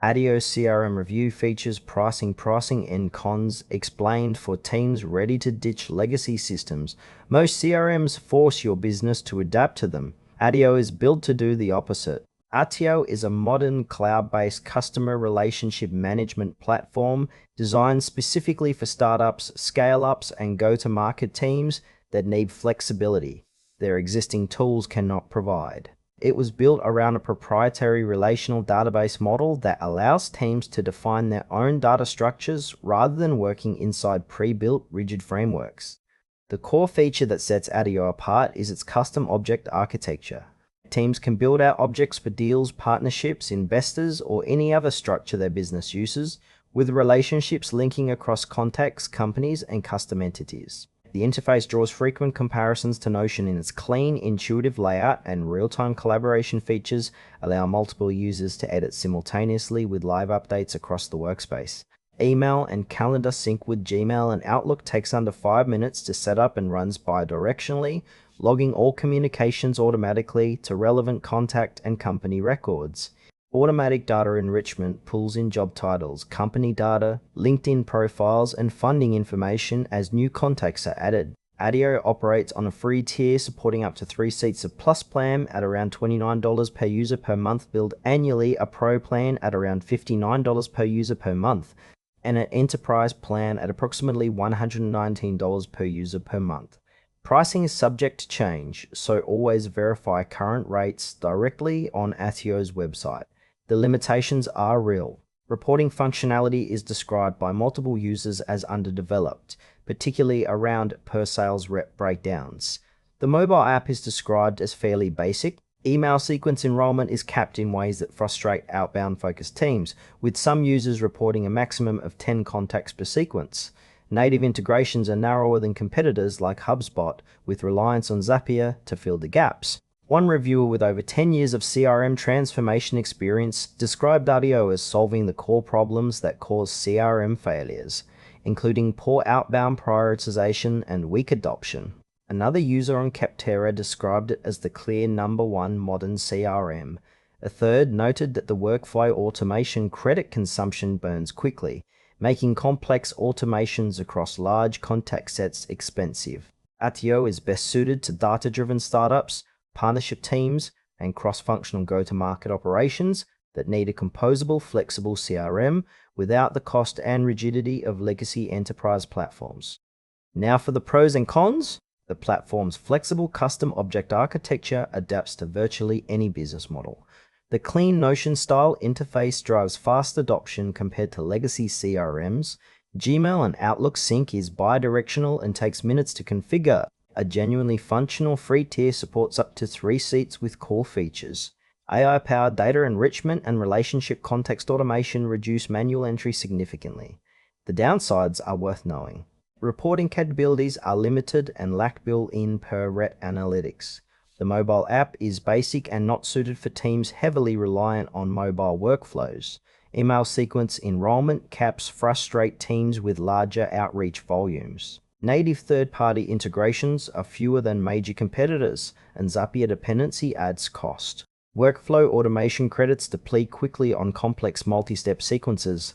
Attio CRM review features pricing and cons explained for teams ready to ditch legacy systems. Most CRMs force your business to adapt to them. Attio is built to do the opposite. Attio is a modern cloud-based customer relationship management platform designed specifically for startups, scale-ups, and go-to-market teams that need flexibility their existing tools cannot provide. It was built around a proprietary relational database model that allows teams to define their own data structures rather than working inside pre-built rigid frameworks. The core feature that sets Attio apart is its custom object architecture. Teams can build out objects for deals, partnerships, investors, or any other structure their business uses, with relationships linking across contacts, companies, and custom entities. The interface draws frequent comparisons to Notion in its clean, intuitive layout, and real-time collaboration features allow multiple users to edit simultaneously with live updates across the workspace. Email and calendar sync with Gmail and Outlook takes under 5 minutes to set up and runs bidirectionally, logging all communications automatically to relevant contact and company records. Automatic data enrichment pulls in job titles, company data, LinkedIn profiles, and funding information as new contacts are added. Attio operates on a free tier supporting up to 3 seats of Plus plan at around $29 per user per month, billed annually, a Pro plan at around $59 per user per month, and an Enterprise plan at approximately $119 per user per month. Pricing is subject to change, so always verify current rates directly on Attio's website. The limitations are real. Reporting functionality is described by multiple users as underdeveloped, particularly around per sales rep breakdowns. The mobile app is described as fairly basic. Email sequence enrollment is capped in ways that frustrate outbound-focused teams, with some users reporting a maximum of 10 contacts per sequence. Native integrations are narrower than competitors like HubSpot, with reliance on Zapier to fill the gaps. One reviewer with over 10 years of CRM transformation experience described Attio as solving the core problems that cause CRM failures, including poor outbound prioritization and weak adoption. Another user on Capterra described it as the clear #1 modern CRM. A third noted that the workflow automation credit consumption burns quickly, making complex automations across large contact sets expensive. Attio is best suited to data-driven startups, partnership teams, and cross-functional go-to-market operations that need a composable, flexible CRM without the cost and rigidity of legacy enterprise platforms. Now for the pros and cons. The platform's flexible custom object architecture adapts to virtually any business model. The clean Notion-style interface drives fast adoption compared to legacy CRMs. Gmail and Outlook sync is bidirectional and takes minutes to configure. A genuinely functional free tier supports up to 3 seats with core features. AI-powered data enrichment and relationship context automation reduce manual entry significantly. The downsides are worth knowing. Reporting capabilities are limited and lack built-in per-rep analytics. The mobile app is basic and not suited for teams heavily reliant on mobile workflows. Email sequence enrollment caps frustrate teams with larger outreach volumes. Native third-party integrations are fewer than major competitors, and Zapier dependency adds cost. Workflow automation credits deplete quickly on complex multi-step sequences,